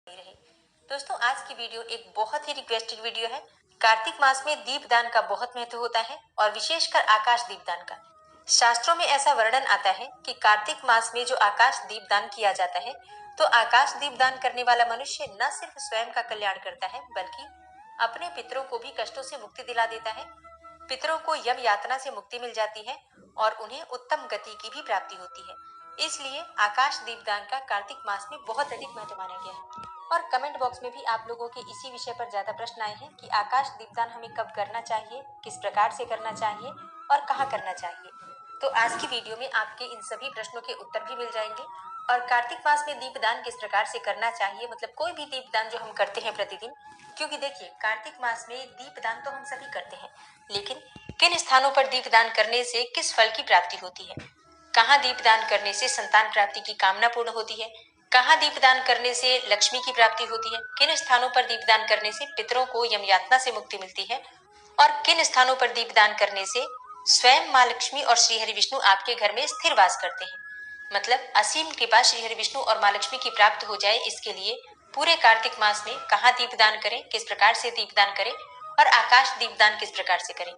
रहे। दोस्तों, आज की वीडियो एक बहुत ही रिक्वेस्टेड वीडियो है। कार्तिक मास में दीपदान का बहुत महत्व होता है और विशेषकर आकाश दीपदान का। शास्त्रों में ऐसा वर्णन आता है कि कार्तिक मास में जो आकाश दीपदान किया जाता है, तो आकाश दीपदान करने वाला मनुष्य न सिर्फ स्वयं का कल्याण करता है, बल्कि अपने पितरों को भी कष्टों से मुक्ति दिला देता है। पितरों को यम यातना से मुक्ति मिल जाती है और उन्हें उत्तम गति की भी प्राप्ति होती है। इसलिए आकाश दीपदान का कार्तिक मास में बहुत अधिक महत्व माना गया है। और कमेंट बॉक्स में भी आप लोगों के इसी विषय पर ज्यादा प्रश्न आए हैं कि आकाश दीपदान हमें कब करना चाहिए, किस प्रकार से करना चाहिए और कहाँ करना चाहिए। तो आज की वीडियो में आपके इन सभी प्रश्नों के उत्तर भी मिल जाएंगे। और कार्तिक मास में दीपदान किस प्रकार से करना चाहिए, मतलब कोई भी दीपदान जो हम करते हैं प्रतिदिन, क्योंकि देखिए कार्तिक मास में दीपदान तो हम सभी करते हैं, लेकिन किन स्थानों पर दीपदान करने से किस फल की प्राप्ति होती है, कहाँ दीपदान करने से संतान प्राप्ति की कामना पूर्ण होती है, कहाँ दीपदान करने से लक्ष्मी की प्राप्ति होती है, किन स्थानों पर दीपदान करने से पितरों को यम यातना से मुक्ति मिलती है और किन स्थानों पर दीपदान करने से स्वयं माँ लक्ष्मी और श्री हरि विष्णु आपके घर में स्थिर वास करते हैं। मतलब असीम कृपा श्री हरि विष्णु और माँ लक्ष्मी की प्राप्त हो जाए, इसके लिए पूरे कार्तिक मास में कहाँ दीपदान करें, किस प्रकार से दीपदान करें और आकाश दीपदान किस प्रकार से करें।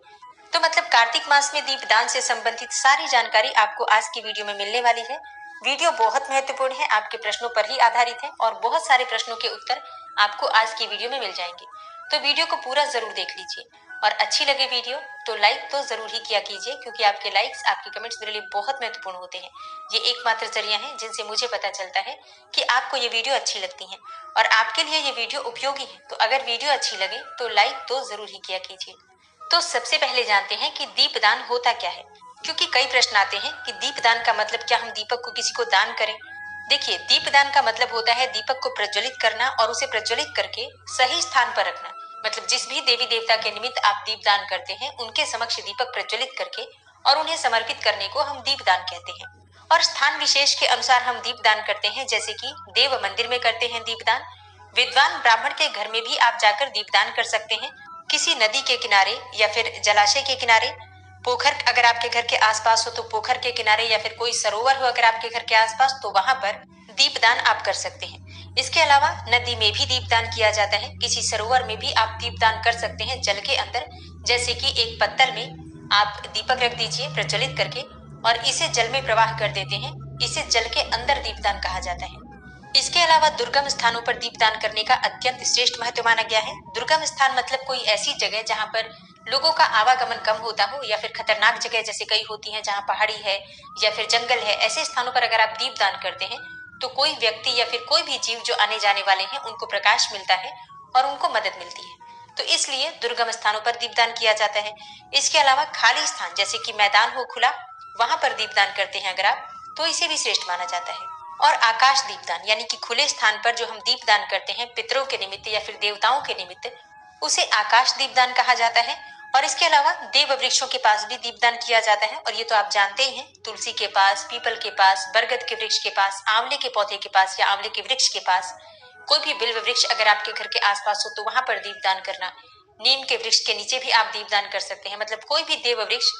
तो मतलब कार्तिक मास में दीपदान से संबंधित सारी जानकारी आपको आज की वीडियो में मिलने वाली है। वीडियो बहुत महत्वपूर्ण है, आपके प्रश्नों पर ही आधारित है और बहुत सारे प्रश्नों के उत्तर आपको आज की वीडियो में मिल जाएंगे। तो वीडियो को पूरा जरूर देख लीजिए और अच्छी लगे वीडियो तो लाइक तो जरूर ही किया कीजिए, क्योंकि आपके लाइक्स, आपके कमेंट्स मेरे लिए बहुत महत्वपूर्ण होते हैं। ये एकमात्र जरिया है जिनसे मुझे पता चलता है कि आपको ये वीडियो अच्छी लगती है और आपके लिए ये वीडियो उपयोगी है। तो अगर वीडियो अच्छी लगे तो लाइक तो जरूर ही किया कीजिए। तो सबसे पहले जानते हैं कि दीपदान होता क्या है, क्योंकि कई प्रश्न आते हैं कि दीपदान का मतलब क्या, हम दीपक को किसी को दान करें। देखिए, दीपदान का मतलब होता है दीपक को प्रज्वलित करना और उसे प्रज्वलित करके सही स्थान पर रखना। मतलब जिस भी देवी देवता के निमित्त आप दीपदान करते हैं, उनके समक्ष दीपक प्रज्वलित करके और उन्हें समर्पित करने को हम दीपदान कहते हैं। और स्थान विशेष के अनुसार हम दीपदान करते हैं, जैसे कि देव मंदिर में करते हैं दीपदान, विद्वान ब्राह्मण के घर में भी आप जाकर दीपदान कर सकते हैं, किसी नदी के किनारे या फिर जलाशय के किनारे, पोखर अगर आपके घर के आसपास हो तो पोखर के किनारे, या फिर कोई सरोवर हो अगर आपके घर के आसपास तो वहां पर दीपदान आप कर सकते हैं। इसके अलावा नदी में भी दीपदान किया जाता है, किसी सरोवर में भी आप दीपदान कर सकते हैं जल के अंदर। जैसे कि एक पत्तल में आप दीपक रख दीजिए प्रज्वलित करके और इसे जल में प्रवाह कर देते हैं, इसे जल के अंदर दीपदान कहा जाता है। इसके अलावा दुर्गम स्थानों पर दीपदान करने का अत्यंत श्रेष्ठ महत्व माना गया है। दुर्गम स्थान मतलब कोई ऐसी जगह जहाँ पर लोगों का आवागमन कम होता हो, या फिर खतरनाक जगह जैसे कई होती हैं जहाँ पहाड़ी है या फिर जंगल है, ऐसे स्थानों पर अगर आप दीपदान करते हैं तो कोई व्यक्ति या फिर कोई भी जीव जो आने जाने वाले हैं उनको प्रकाश मिलता है और उनको मदद मिलती है। तो इसलिए दुर्गम स्थानों पर दीपदान किया जाता है। इसके अलावा खाली स्थान जैसे कि मैदान हो खुला, वहां पर दीपदान करते हैं अगर आप, तो इसे भी श्रेष्ठ माना जाता है। और आकाश दीपदान यानी कि खुले स्थान पर जो हम दीपदान करते हैं पितरों के निमित्त या फिर देवताओं के निमित्त, उसे आकाश दीपदान कहा जाता है। और इसके अलावा देव वृक्षों के पास भी दीपदान किया जाता है, और ये तो आप जानते ही हैं, तुलसी के पास, पीपल के पास, बरगद के वृक्ष के पास, आंवले के पौधे के पास या आंवले के वृक्ष के पास, कोई भी बिल्व वृक्ष अगर आपके घर के आसपास हो तो वहां पर दीपदान करना। नीम के वृक्ष के नीचे भी आप दीपदान कर सकते हैं, मतलब कोई भी देव वृक्ष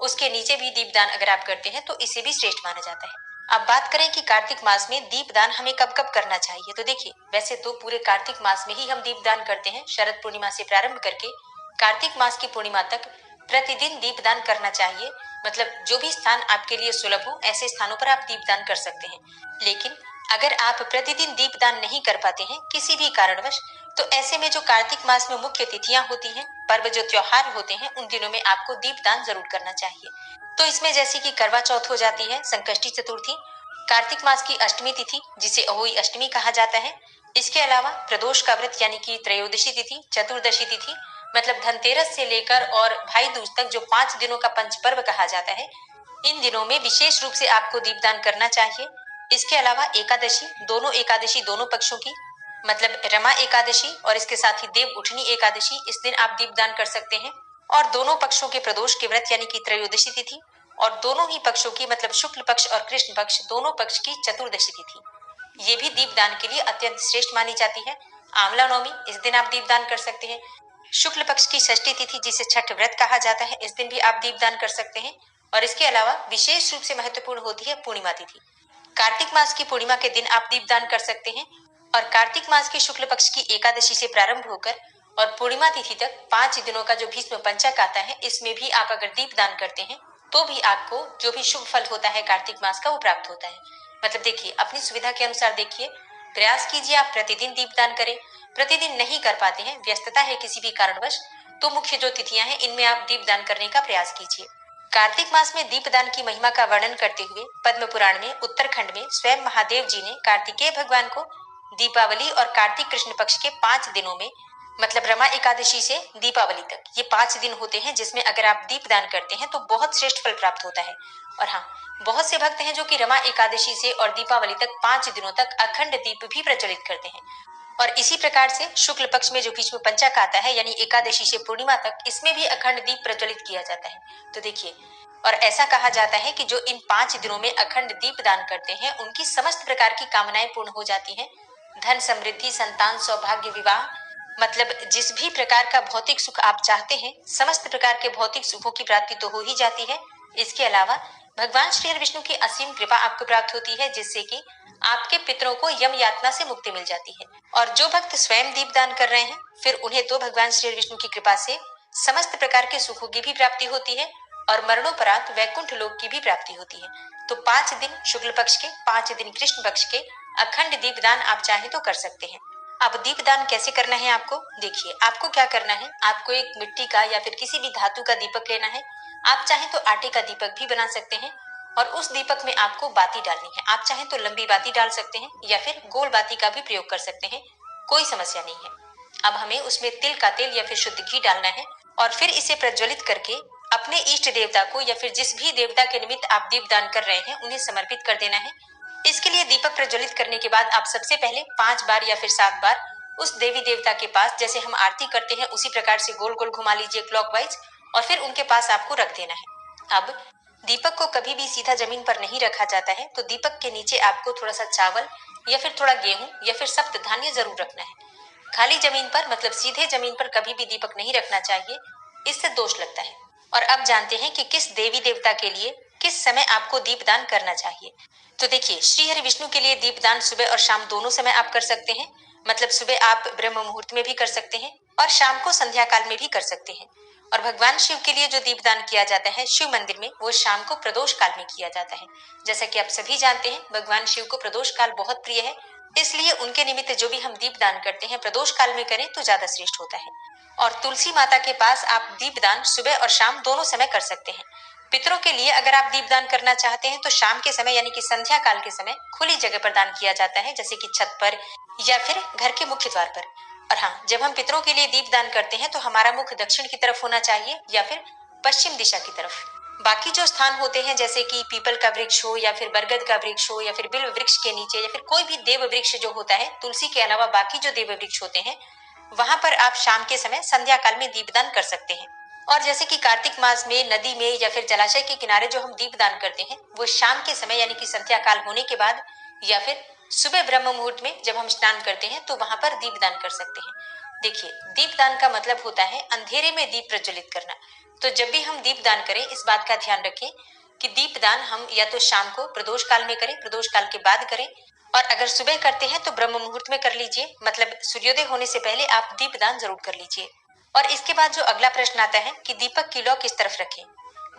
उसके नीचे भी दीपदान अगर आप करते हैं तो इसे भी श्रेष्ठ माना जाता है। अब बात करें कि कार्तिक मास में दीपदान हमें कब कब करना चाहिए, तो देखिए वैसे तो पूरे कार्तिक मास में ही हम दीपदान करते हैं। शरद पूर्णिमा से प्रारंभ करके कार्तिक मास की पूर्णिमा तक प्रतिदिन दीपदान करना चाहिए। मतलब जो भी स्थान आपके लिए सुलभ हो ऐसे स्थानों पर आप दीपदान कर सकते हैं। लेकिन अगर आप प्रतिदिन दीपदान नहीं कर पाते हैं किसी भी कारणवश, तो ऐसे में जो कार्तिक मास में मुख्य तिथियां होती हैं, पर्व जो त्योहार होते हैं, उन दिनों में आपको दीपदान जरूर करना चाहिए। तो इसमें जैसे कि करवा चौथ हो जाती है, संकष्टी चतुर्थी, कार्तिक मास की अष्टमी तिथि जिसे अहोई अष्टमी कहा जाता है। इसके अलावा प्रदोष का व्रत यानी कि त्रयोदशी तिथि, चतुर्दशी तिथि मतलब धनतेरस से लेकर और भाई दूज तक जो 5 दिनों का पंच पर्व कहा जाता है, इन दिनों में विशेष रूप से आपको दीपदान करना चाहिए। इसके अलावा एकादशी, दोनों पक्षों की, मतलब रमा एकादशी और इसके साथ ही देव उठनी एकादशी, इस दिन आप दीपदान कर सकते हैं। और दोनों पक्षों के प्रदोष के व्रत यानी कि त्रयोदशी तिथि, और दोनों ही पक्षों की मतलब शुक्ल पक्ष और कृष्ण पक्ष दोनों पक्ष की चतुर्दशी तिथि, ये भी दीपदान के लिए अत्यंत श्रेष्ठ मानी जाती है। आंवला नवमी, इस दिन आप दीपदान कर सकते हैं। शुक्ल पक्ष की षष्ठी तिथि जिसे छठ व्रत कहा जाता है, इस दिन भी आप दीपदान कर सकते हैं। और इसके अलावा विशेष रूप से महत्वपूर्ण होती है पूर्णिमा तिथि। कार्तिक मास की पूर्णिमा के दिन आप दीपदान कर सकते हैं। और कार्तिक मास के शुक्ल पक्ष की एकादशी से प्रारंभ होकर और पूर्णिमा तिथि तक 5 दिनों का जो भीष्म पंचक आता है, इसमें भी आप अगर दीप दान करते हैं तो भी आपको जो भी शुभ फल होता है कार्तिक मास का वो प्राप्त होता है। मतलब देखिए, अपनी सुविधा के अनुसार देखिए, प्रयास कीजिए आप प्रतिदिन दीपदान करें। प्रतिदिन नहीं कर पाते हैं, व्यस्तता है किसी भी कारणवश, तो मुख्य जो तिथियां हैं इनमें आप दीपदान करने का प्रयास कीजिए। कार्तिक मास में दीपदान की महिमा का वर्णन करते हुए पद्म पुराण में उत्तरखंड में स्वयं महादेव जी ने कार्तिकेय भगवान को दीपावली और कार्तिक कृष्ण पक्ष के 5 दिनों में, मतलब रमा एकादशी से दीपावली तक, ये 5 दिन होते हैं जिसमें अगर आप दीपदान करते हैं तो बहुत श्रेष्ठ फल प्राप्त होता है। और हाँ, बहुत से भक्त हैं जो कि रमा एकादशी से और दीपावली तक 5 दिनों तक अखंड दीप भी प्रज्वलित करते हैं। और इसी प्रकार से शुक्ल पक्ष में जो भीष्म पंचक आता है, यानी एकादशी से पूर्णिमा तक, इसमें भी अखंड दीप प्रज्वलित किया जाता है। तो देखिए, और ऐसा कहा जाता है कि जो इन 5 दिनों में अखंड दीप दान करते हैं उनकी समस्त प्रकार की कामनाएं पूर्ण हो जाती हैं। धन समृद्धि, संतान, सौभाग्य, विवाह, मतलब जिस भी प्रकार का भौतिक सुख आप चाहते हैं, समस्त प्रकार के भौतिक सुखों की प्राप्ति तो हो ही जाती है। इसके अलावा भगवान श्री हरि विष्णु की असीम कृपा आपको प्राप्त होती है, जिससे कि आपके पितरों को यम यातना से मुक्ति मिल जाती है। और जो भक्त स्वयं दीपदान कर रहे हैं, फिर उन्हें तो भगवान श्री हरि विष्णु की कृपा से समस्त प्रकार के सुखों की भी प्राप्ति होती है और मरणोपरांत वैकुंठ लोक की भी प्राप्ति होती है। तो 5 दिन शुक्ल पक्ष के, 5 दिन कृष्ण पक्ष के अखंड दीपदान आप चाहे तो कर सकते हैं। अब दीपदान कैसे करना है आपको, देखिए आपको क्या करना है। आपको एक मिट्टी का या फिर किसी भी धातु का दीपक लेना है। आप चाहे तो आटे का दीपक भी बना सकते हैं और उस दीपक में आपको बाती डालनी है। आप चाहे तो लंबी बाती डाल सकते हैं या फिर गोल बाती का भी प्रयोग कर सकते हैं, कोई समस्या नहीं है। अब हमें उसमें तिल का तेल या फिर शुद्ध घी डालना है और फिर इसे प्रज्वलित करके अपने इष्ट देवता को या फिर जिस भी देवता के निमित्त आप दीपदान कर रहे हैं उन्हें समर्पित कर देना है। इसके लिए दीपक प्रज्वलित करने के बाद आप सबसे पहले 5 बार या फिर 7 बार उस देवी देवता के पास, जैसे हम आरती करते हैं उसी प्रकार से गोल गोल घुमा लीजिए क्लॉकवाइज, और फिर उनके पास आपको रख देना है। अब दीपक को कभी भी सीधा जमीन पर नहीं रखा जाता है, तो दीपक के नीचे आपको थोड़ा सा चावल या फिर थोड़ा गेहूं या फिर सप्त धान्य जरूर रखना है। खाली जमीन पर, मतलब सीधे जमीन पर कभी भी दीपक नहीं रखना चाहिए, इससे दोष लगता है। और अब जानते हैं कि किस देवी देवता के लिए किस समय आपको दीपदान करना चाहिए। तो देखिए, श्री हरि विष्णु के लिए दीपदान सुबह और शाम दोनों समय आप कर सकते हैं। मतलब सुबह आप ब्रह्म मुहूर्त में भी कर सकते हैं और शाम को संध्या काल में भी कर सकते हैं। और भगवान शिव के लिए जो दीपदान किया जाता है शिव मंदिर में, वो शाम को प्रदोष काल में किया जाता है। जैसा कि आप सभी जानते हैं, भगवान शिव को प्रदोष काल बहुत प्रिय है, इसलिए उनके निमित्त जो भी हम दीपदान करते हैं प्रदोष काल में करें तो ज्यादा श्रेष्ठ होता है। और तुलसी माता के पास आप दीपदान सुबह और शाम दोनों समय कर सकते हैं। पितरों के लिए अगर आप दीपदान करना चाहते हैं तो शाम के समय यानी कि संध्या काल के समय खुली जगह पर दान किया जाता है, जैसे कि छत पर या फिर घर के मुख्य द्वार पर। और हाँ, जब हम पितरों के लिए दीपदान करते हैं तो हमारा मुख दक्षिण की तरफ होना चाहिए या फिर पश्चिम दिशा की तरफ। बाकी जो स्थान होते हैं, जैसे कि पीपल का वृक्ष हो या फिर बरगद का वृक्ष हो या फिर बिल्व वृक्ष के नीचे या फिर कोई भी देव वृक्ष जो होता है, तुलसी के अलावा बाकी जो देव वृक्ष होते हैं, वहां पर आप शाम के समय संध्या काल में दीपदान कर सकते हैं। और जैसे कि कार्तिक मास में नदी में या फिर जलाशय के किनारे जो हम दीपदान करते हैं, वो शाम के समय यानी कि संध्या काल होने के बाद या फिर सुबह ब्रह्म मुहूर्त में जब हम स्नान करते हैं तो वहां पर दीपदान कर सकते हैं। देखिए, दीपदान का मतलब होता है अंधेरे में दीप प्रज्वलित करना। तो जब भी हम दीपदान करें, इस बात का ध्यान रखें कि दीपदान हम या तो शाम को प्रदोष काल में करें, प्रदोष काल के बाद करें, और अगर सुबह करते हैं तो ब्रह्म मुहूर्त में कर लीजिए, मतलब सूर्योदय होने से पहले आप दीपदान जरूर कर लीजिए। और इसके बाद जो अगला प्रश्न आता है कि दीपक की लौ किस तरफ रखें।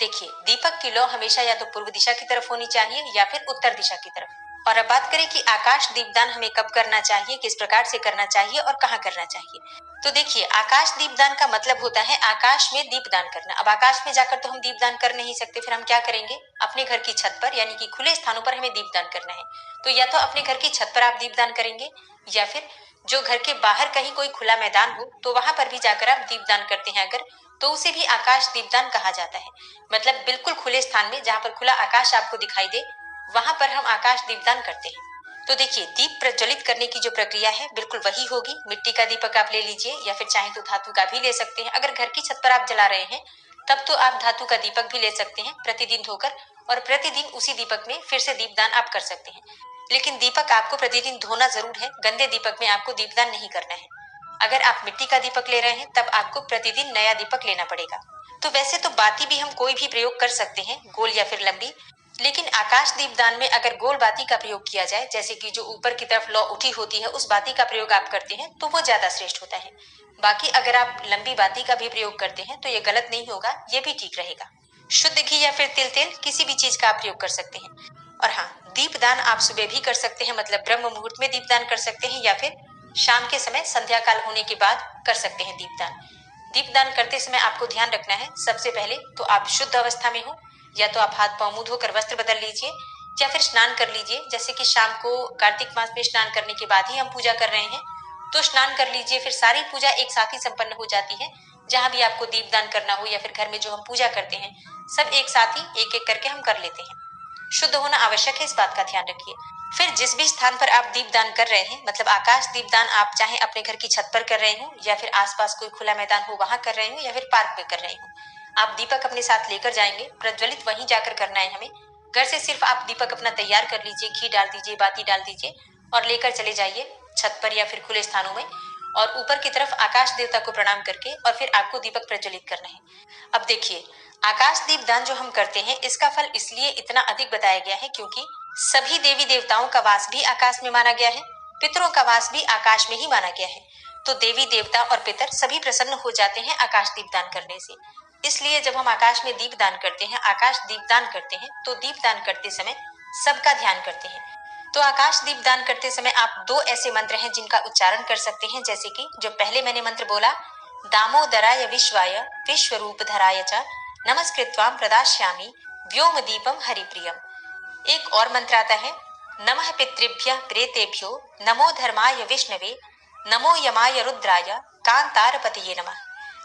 देखिए, दीपक की लौ हमेशा या तो पूर्व दिशा की तरफ होनी चाहिए या फिर उत्तर दिशा की तरफ। और अब बात करें कि आकाश दीपदान हमें कब करना चाहिए, किस प्रकार से करना चाहिए और कहाँ करना चाहिए। तो देखिए, आकाश दीपदान का मतलब होता है आकाश में दीपदान करना। अब आकाश में जाकर तो हम दीपदान कर नहीं सकते, फिर हम क्या करेंगे, अपने घर की छत पर यानी कि खुले स्थानों पर हमें दीपदान करना है। तो या तो अपने घर की छत पर आप दीपदान करेंगे या फिर जो घर के बाहर कहीं कोई खुला मैदान हो तो वहां पर भी जाकर आप दीपदान करते हैं अगर, तो उसे भी आकाश दीपदान कहा जाता है। मतलब बिल्कुल खुले स्थान में जहाँ पर खुला आकाश आपको दिखाई दे, वहां पर हम आकाश दीपदान करते हैं। तो देखिए, दीप प्रज्वलित करने की जो प्रक्रिया है बिल्कुल वही होगी। मिट्टी का दीपक आप ले लीजिए या फिर चाहे तो धातु का भी ले सकते हैं। अगर घर की छत पर आप जला रहे हैं तब तो आप धातु का दीपक भी ले सकते हैं प्रतिदिन धोकर, और प्रतिदिन उसी दीपक में फिर से दीपदान आप कर सकते हैं। लेकिन दीपक आपको प्रतिदिन धोना जरूर है, गंदे दीपक में आपको दीपदान नहीं करना है। अगर आप मिट्टी का दीपक ले रहे हैं तब आपको प्रतिदिन नया दीपक लेना पड़ेगा। तो वैसे तो बाती भी हम कोई भी प्रयोग कर सकते हैं, गोल या फिर लंबी, लेकिन आकाश दीपदान में अगर गोल बाती का प्रयोग किया जाए, जैसे कि जो ऊपर की तरफ लौ उठी होती है उस बाती का प्रयोग आप करते हैं तो वो ज्यादा श्रेष्ठ होता है। बाकी अगर आप लंबी बाती का भी प्रयोग करते हैं तो ये गलत नहीं होगा, ये भी ठीक रहेगा। शुद्ध घी या फिर तिल तेल किसी भी चीज का आप प्रयोग कर सकते हैं। और हाँ, दीपदान आप सुबह भी कर सकते हैं, मतलब ब्रह्म मुहूर्त में दीपदान कर सकते हैं, या फिर शाम के समय संध्या काल होने के बाद कर सकते हैं दीपदान। दीपदान करते समय आपको ध्यान रखना है, सबसे पहले तो आप शुद्ध अवस्था में हो, या तो आप हाथ पांव मुंह धोकर वस्त्र बदल लीजिए या फिर स्नान कर लीजिए। जैसे कि शाम को कार्तिक मास में स्नान करने के बाद ही हम पूजा कर रहे हैं तो स्नान कर लीजिए, फिर सारी पूजा एक साथ ही संपन्न हो जाती है। जहां भी आपको दीपदान करना हो या फिर घर में जो हम पूजा करते हैं सब एक साथ ही एक एक करके हम कर लेते हैं। शुद्ध होना आवश्यक है, इस बात का ध्यान रखिए। फिर जिस भी स्थान पर आप दीपदान कर रहे हैं, मतलब आकाश दीपदान आप चाहे अपने घर की छत पर कर रहे हो या फिर आसपास कोई खुला मैदान हो वहां कर रहे हो या फिर पार्क में कर रहे हो, आप दीपक अपने साथ लेकर जाएंगे, प्रज्वलित वहीं जाकर करना है हमें। घर से सिर्फ आप दीपक अपना तैयार कर लीजिए, घी डाल दीजिए, बाती डाल दीजिए और लेकर चले जाइए छत पर या फिर खुले स्थानों में, और ऊपर की तरफ आकाश देवता को प्रणाम करके और फिर आपको दीपक प्रज्वलित करना है। अब देखिए, आकाश दीपदान जो हम करते हैं इसका फल इसलिए इतना अधिक बताया गया है क्योंकि सभी देवी देवताओं का वास भी आकाश में माना गया है, पितरों का वास भी आकाश में ही माना गया है। तो देवी देवता और पितर सभी प्रसन्न हो जाते हैं आकाश दीपदान करने से। इसलिए जब हम आकाश में दीपदान करते हैं, आकाश दीपदान करते हैं, तो दीपदान करते समय सबका ध्यान करते हैं। तो आकाश दीपदान करते समय आप दो ऐसे मंत्र हैं जिनका उच्चारण कर सकते हैं, जैसे कि जो पहले मैंने मंत्र बोला, दामोदराय विश्वाय विश्वरूप धराय च नमस्कृत्वाम प्रदास्यामि व्योम दीपम हरिप्रियम। एक और मंत्र आता है, नमः पितृभ्यः प्रेतेभ्यो नमो धर्माय विष्णवे नमो यमाय रुद्राय कांतारपतये नमः।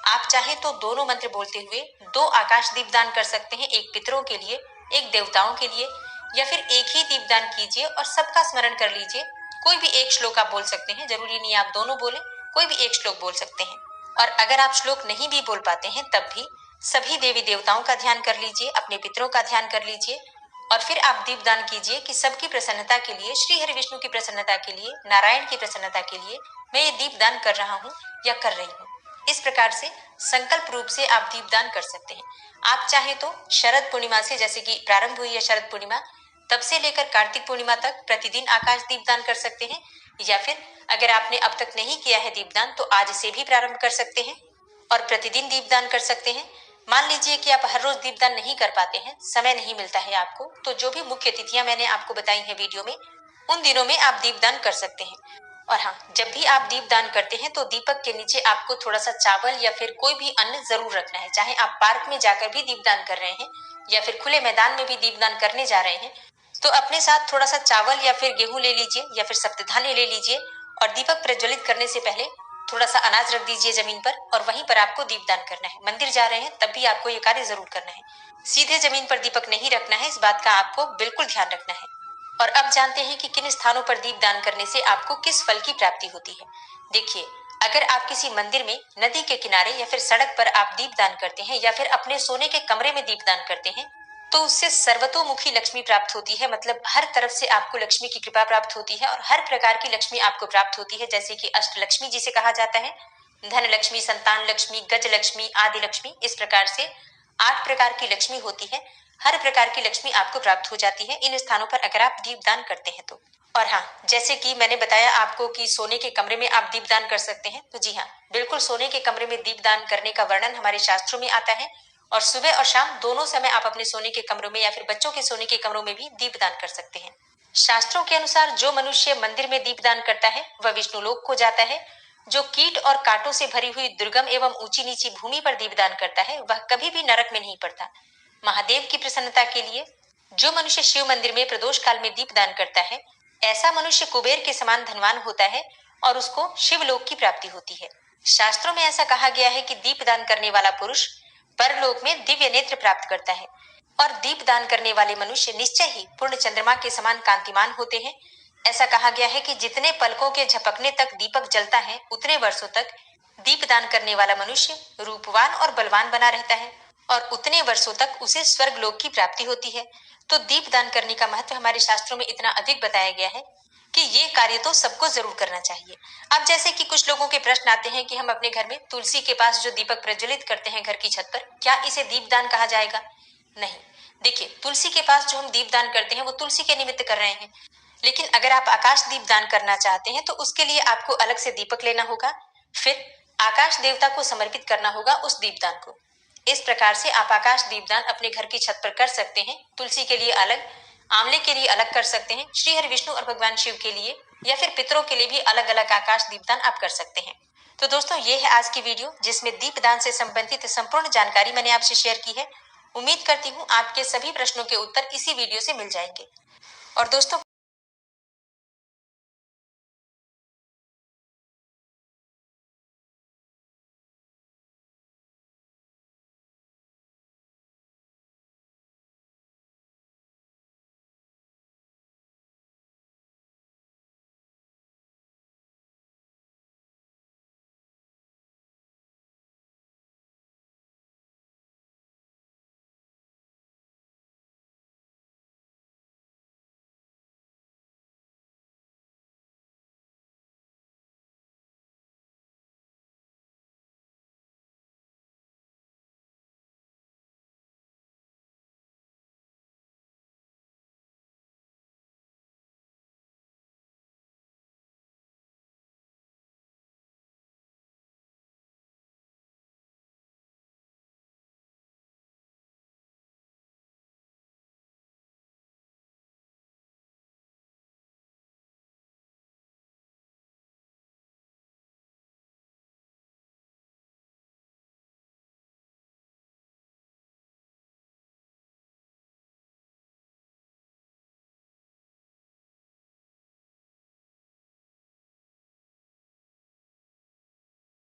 आप चाहे तो दोनों मंत्र बोलते हुए दो आकाश दीपदान कर सकते हैं, एक पितरों के लिए एक देवताओं के लिए, या फिर एक ही दीपदान कीजिए और सबका स्मरण कर लीजिए। कोई भी एक श्लोक आप बोल सकते हैं, जरूरी नहीं आप दोनों बोले, कोई भी एक श्लोक बोल सकते हैं। और अगर आप श्लोक नहीं भी बोल पाते हैं तब भी सभी देवी देवताओं का ध्यान कर लीजिए, अपने पितरों का ध्यान कर लीजिए और फिर आप दीपदान कीजिए कि सबकी प्रसन्नता के लिए, श्री हरि विष्णु की प्रसन्नता के लिए, नारायण की प्रसन्नता के लिए मैं ये दीपदान कर रहा हूँ या कर रही हूँ। इस प्रकार से संकल्प रूप से आप दीपदान कर सकते हैं। आप चाहे तो शरद पूर्णिमा से, जैसे कि प्रारंभ हुई है शरद पूर्णिमा, तब से लेकर कार्तिक पूर्णिमा तक प्रतिदिन आकाश दीपदान कर सकते हैं, या फिर अगर आपने अब तक नहीं किया है दीपदान तो आज से भी प्रारंभ कर सकते हैं और प्रतिदिन दीपदान कर सकते हैं। मान लीजिए कि आप हर रोज दीपदान नहीं कर पाते हैं, समय नहीं मिलता है आपको, तो जो भी मुख्य तिथियां मैंने आपको बताई हैं वीडियो में, उन दिनों में आप दीपदान कर सकते हैं। और हाँ, जब भी आप दीपदान करते हैं तो दीपक के नीचे आपको थोड़ा सा चावल या फिर कोई भी अन्न जरूर रखना है। चाहे आप पार्क में जाकर भी दीपदान कर रहे हैं या फिर खुले मैदान में भी दीपदान करने जा रहे हैं, तो अपने साथ थोड़ा सा चावल या फिर गेहूं ले लीजिए या फिर सप्तधान्य ले लीजिए और दीपक प्रज्वलित करने से पहले थोड़ा सा अनाज रख दीजिए जमीन पर और वहीं पर आपको दीपदान करना है। मंदिर जा रहे हैं तब भी आपको ये कार्य जरूर करना है। सीधे जमीन पर दीपक नहीं रखना है, इस बात का आपको बिल्कुल ध्यान रखना है। और अब जानते हैं कि किन स्थानों पर दीपदान करने से आपको किस फल की प्राप्ति होती है। देखिए, अगर आप किसी मंदिर में, नदी के किनारे या फिर सड़क पर आप दीपदान करते हैं या फिर अपने सोने के कमरे में दीपदान करते हैं तो उससे सर्वतोमुखी लक्ष्मी प्राप्त होती है। मतलब हर तरफ से आपको लक्ष्मी की कृपा प्राप्त होती है और हर प्रकार की लक्ष्मी आपको प्राप्त होती है, जैसे कि अष्ट लक्ष्मी जिसे कहा जाता है, धन लक्ष्मी, संतान लक्ष्मी, गज लक्ष्मी, आदि लक्ष्मी। इस प्रकार से 8 प्रकार की लक्ष्मी होती है। हर प्रकार की लक्ष्मी आपको प्राप्त हो जाती है इन स्थानों पर अगर आप दीपदान करते हैं तो। और हाँ, जैसे कि मैंने बताया आपको कि सोने के कमरे में आप दीपदान कर सकते हैं, तो जी हाँ, बिल्कुल सोने के कमरे में दीपदान करने का वर्णन हमारे शास्त्रों में आता है और सुबह और शाम दोनों समय आप अपने सोने के कमरों में या फिर बच्चों के सोने के कमरों में भी दीपदान कर सकते हैं। शास्त्रों के अनुसार जो मनुष्य मंदिर में दीपदान करता है वह विष्णु लोक को जाता है। जो कीट और कांटों से भरी हुई दुर्गम एवं ऊंची नीची भूमि पर दीपदान करता है वह कभी भी नरक में नहीं पड़ता। महादेव की प्रसन्नता के लिए जो मनुष्य शिव मंदिर में प्रदोष काल में दीपदान करता है, ऐसा मनुष्य कुबेर के समान धनवान होता है और उसको शिवलोक की प्राप्ति होती है। शास्त्रों में ऐसा कहा गया है कि दीपदान करने वाला पुरुष परलोक में दिव्य नेत्र प्राप्त करता है और दीपदान करने वाले मनुष्य निश्चय ही पूर्ण चंद्रमा के समान कांतिमान होते हैं। ऐसा कहा गया है कि जितने पलकों के झपकने तक दीपक जलता है उतने वर्षों तक दीपदान करने वाला मनुष्य रूपवान और बलवान बना रहता है और उतने वर्षों तक उसे स्वर्ग लोक की प्राप्ति होती है। तो दीपदान करने का महत्व हमारे शास्त्रों में इतना अधिक बताया गया है कि ये कार्य तो सबको जरूर करना चाहिए। अब जैसे कि कुछ लोगों के प्रश्न आते हैं कि हम अपने घर में तुलसी के पास जो दीपक प्रज्वलित करते हैं घर की छत पर, क्या इसे दीपदान कहा जाएगा? नहीं, देखिए, तुलसी के पास जो हम दीपदान करते हैं वो तुलसी के निमित्त कर रहे हैं, लेकिन अगर आप आकाश दीपदान करना चाहते हैं तो उसके लिए आपको अलग से दीपक लेना होगा, फिर आकाश देवता को समर्पित करना होगा उस दीपदान को। इस प्रकार से आप आकाश दीपदान अपने घर की छत पर कर सकते हैं। तुलसी के लिए अलग, आंवले के लिए अलग कर सकते हैं, श्री हरि विष्णु और भगवान शिव के लिए या फिर पितरों के लिए भी अलग अलग आकाश दीपदान आप कर सकते हैं। तो दोस्तों, ये है आज की वीडियो जिसमें दीपदान से संबंधित संपूर्ण जानकारी मैंने आपसे शेयर की है। उम्मीद करती हूँ आपके सभी प्रश्नों के उत्तर इसी वीडियो से मिल जाएंगे। और दोस्तों,